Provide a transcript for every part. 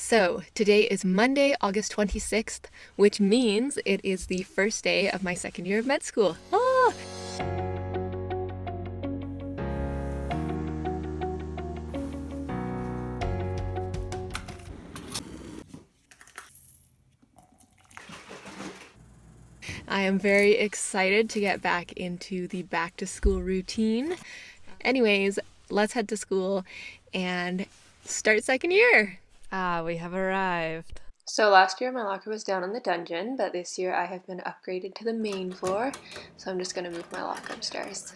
So, today is Monday, August 26th, which means it is the first day of my second year of med school. Ah! I am very excited to get back into the back to school routine. Anyways, let's head to school and start second year. We have arrived. So last year my locker was down in the dungeon, but this year I have been upgraded to the main floor, so I'm just gonna move my locker upstairs.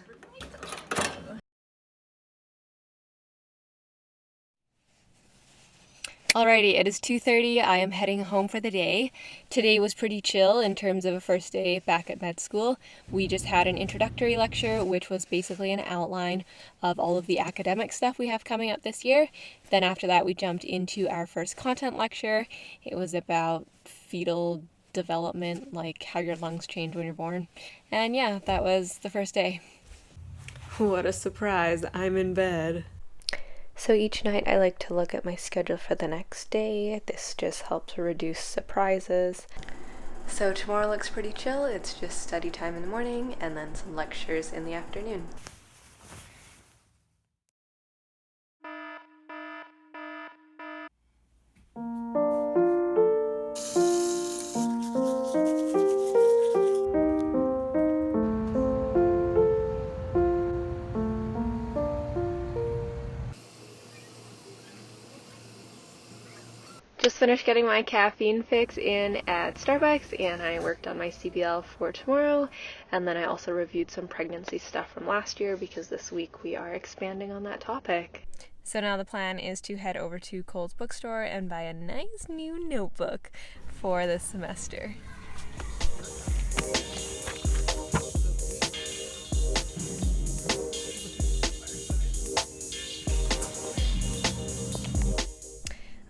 Alrighty, it is 2:30. I am heading home for the day. Today was pretty chill in terms of a first day back at med school. We just had an introductory lecture, which was basically an outline of all of the academic stuff we have coming up this year. Then after that, we jumped into our first content lecture. It was about fetal development, like how your lungs change when you're born. And yeah, that was the first day. What a surprise. I'm in bed. So each night I like to look at my schedule for the next day. This just helps reduce surprises. So tomorrow looks pretty chill. It's just study time in the morning and then some lectures in the afternoon. Just finished getting my caffeine fix in at Starbucks, and I worked on my CBL for tomorrow, and then I also reviewed some pregnancy stuff from last year because this week we are expanding on that topic. So now the plan is to head over to Cole's bookstore and buy a nice new notebook for this semester.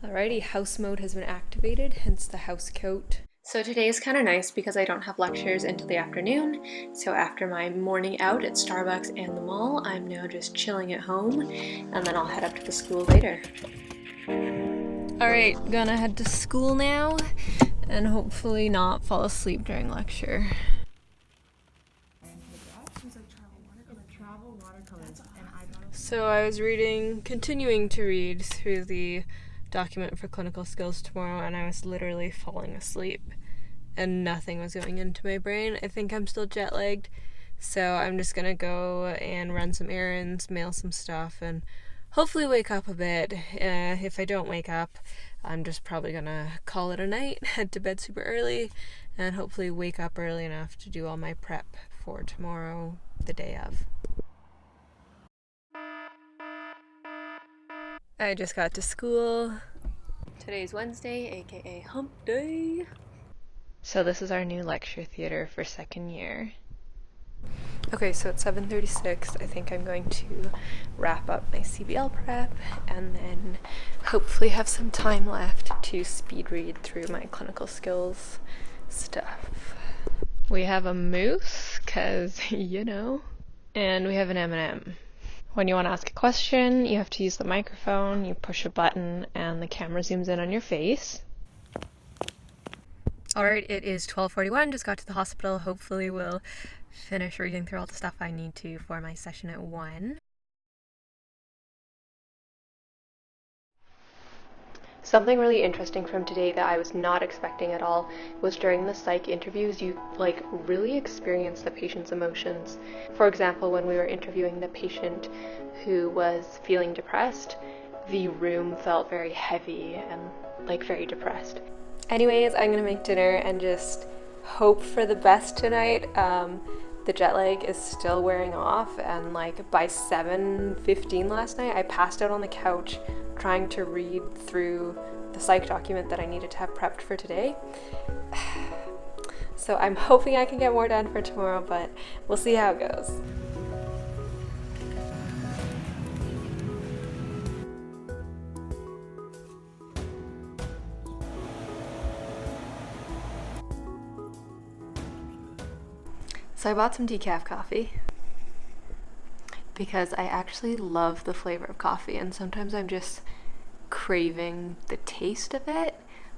Alrighty, house mode has been activated, hence the house coat. So today is kind of nice because I don't have lectures until the afternoon. So after my morning out at Starbucks and the mall, I'm now just chilling at home, and then I'll head up to the school later. Alright, gonna head to school now and hopefully not fall asleep during lecture. So I was continuing to read through the document for clinical skills tomorrow, and I was literally falling asleep and nothing was going into my brain. I think I'm still jet lagged, so I'm just gonna go and run some errands, mail some stuff, and hopefully wake up a bit. If I don't wake up, I'm just probably gonna call it a night, head to bed super early, and hopefully wake up early enough to do all my prep for tomorrow, the day of. I just got to school. Today's Wednesday, aka hump day. So this is our new lecture theater for second year. Okay, so it's 7:36. I think I'm going to wrap up my CBL prep and then hopefully have some time left to speed read through my clinical skills stuff. We have a moose, cause you know, and we have an M&M. When you want to ask a question, you have to use the microphone, you push a button, and the camera zooms in on your face. Alright, it is 12:41, just got to the hospital. Hopefully we'll finish reading through all the stuff I need to for my session at 1. Something really interesting from today that I was not expecting at all was during the psych interviews, you really experience the patient's emotions. For example, when we were interviewing the patient who was feeling depressed, the room felt very heavy and very depressed. Anyways, I'm gonna make dinner and just hope for the best tonight. The jet lag is still wearing off, and by 7:15 last night, I passed out on the couch trying to read through the psych document that I needed to have prepped for today. So I'm hoping I can get more done for tomorrow, but we'll see how it goes. So I bought some decaf coffee because I actually love the flavor of coffee, and sometimes I'm just craving the taste of it,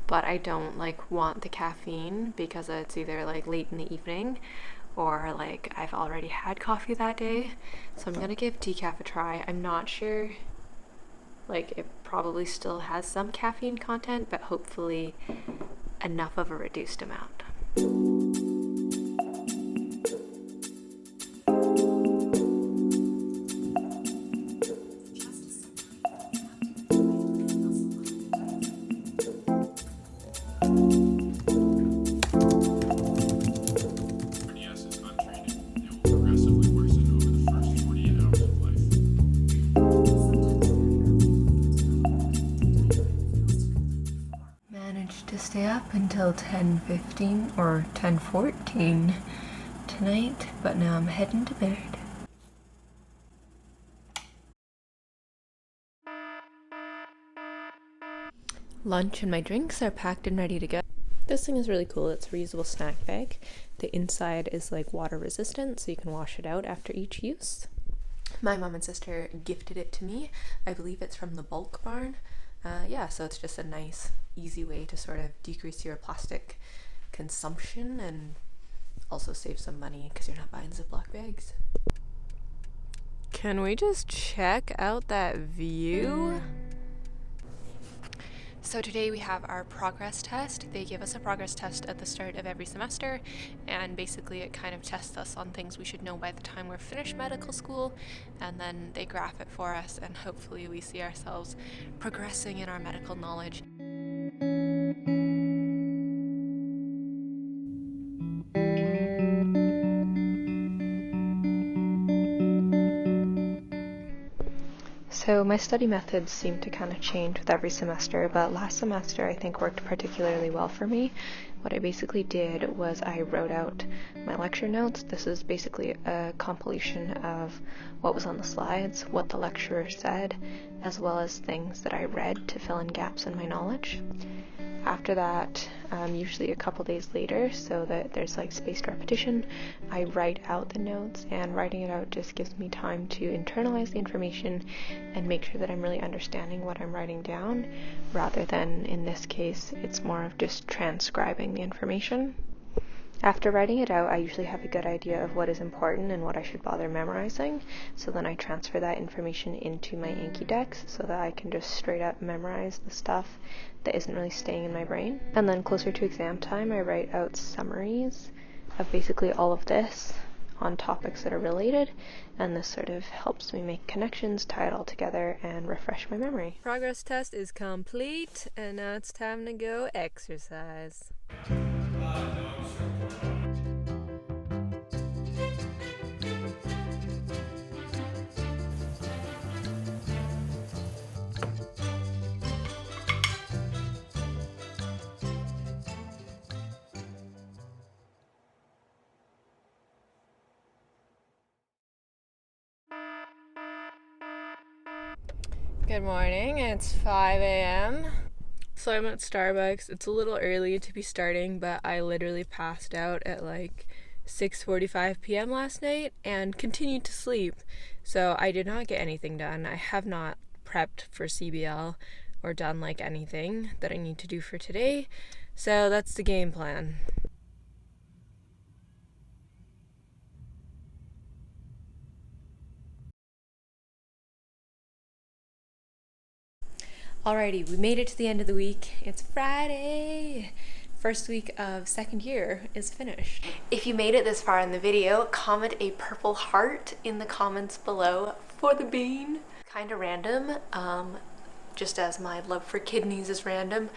but I don't like want the caffeine because it's either like late in the evening or like I've already had coffee that day. So I'm gonna give decaf a try. I'm not sure, like it probably still has some caffeine content, but hopefully enough of a reduced amount. Managed to stay up until 10:15 or 10:14 tonight, but now I'm heading to bed. Lunch and my drinks are packed and ready to go. This thing is really cool. It's a reusable snack bag. The inside is like water resistant, so you can wash it out after each use. My mom and sister gifted it to me. I believe it's from the Bulk Barn. Yeah, so it's just a nice, easy way to sort of decrease your plastic consumption and also save some money because you're not buying Ziploc bags. Can we just check out that view? So today we have our progress test. They give us a progress test at the start of every semester, and basically it kind of tests us on things we should know by the time we're finished medical school, and then they graph it for us, and hopefully we see ourselves progressing in our medical knowledge. So my study methods seem to kind of change with every semester, but last semester I think worked particularly well for me. What I basically did was I wrote out my lecture notes. This is basically a compilation of what was on the slides, what the lecturer said, as well as things that I read to fill in gaps in my knowledge. After that, usually a couple days later, so that there's like spaced repetition, I write out the notes, and writing it out just gives me time to internalize the information and make sure that I'm really understanding what I'm writing down, rather than, in this case, it's more of just transcribing the information. After writing it out, I usually have a good idea of what is important and what I should bother memorizing, so then I transfer that information into my Anki decks so that I can just straight up memorize the stuff that isn't really staying in my brain. And then closer to exam time, I write out summaries of basically all of this on topics that are related, and this sort of helps me make connections, tie it all together, and refresh my memory. Progress test is complete, and now it's time to go exercise. Good morning, it's 5 a.m. So I'm at Starbucks. It's a little early to be starting, but I literally passed out at like 6:45 p.m. last night and continued to sleep. So I did not get anything done. I have not prepped for CBL or done like anything that I need to do for today. So that's the game plan. Alrighty, we made it to the end of the week. It's Friday! First week of second year is finished. If you made it this far in the video, comment a purple heart in the comments below for the bean. Kinda random, just as my love for kidneys is random,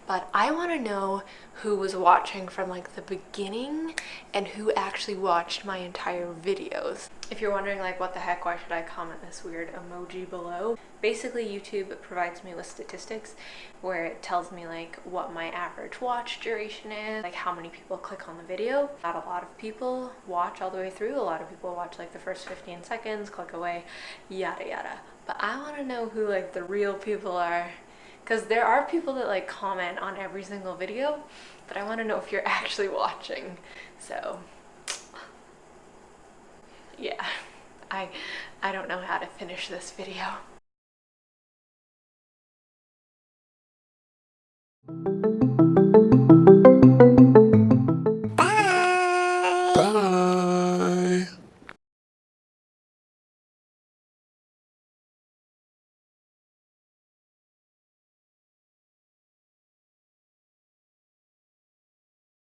but I want to know who was watching from like the beginning and who actually watched my entire videos. If you're wondering like what the heck, why should I comment this weird emoji below? Basically YouTube provides me with statistics where it tells me like what my average watch duration is, like how many people click on the video. Not a lot of people watch all the way through. A lot of people watch like the first 15 seconds, click away, yada yada. But I want to know who like the real people are, because there are people that like comment on every single video, but I want to know if you're actually watching. So yeah, I don't know how to finish this video. you.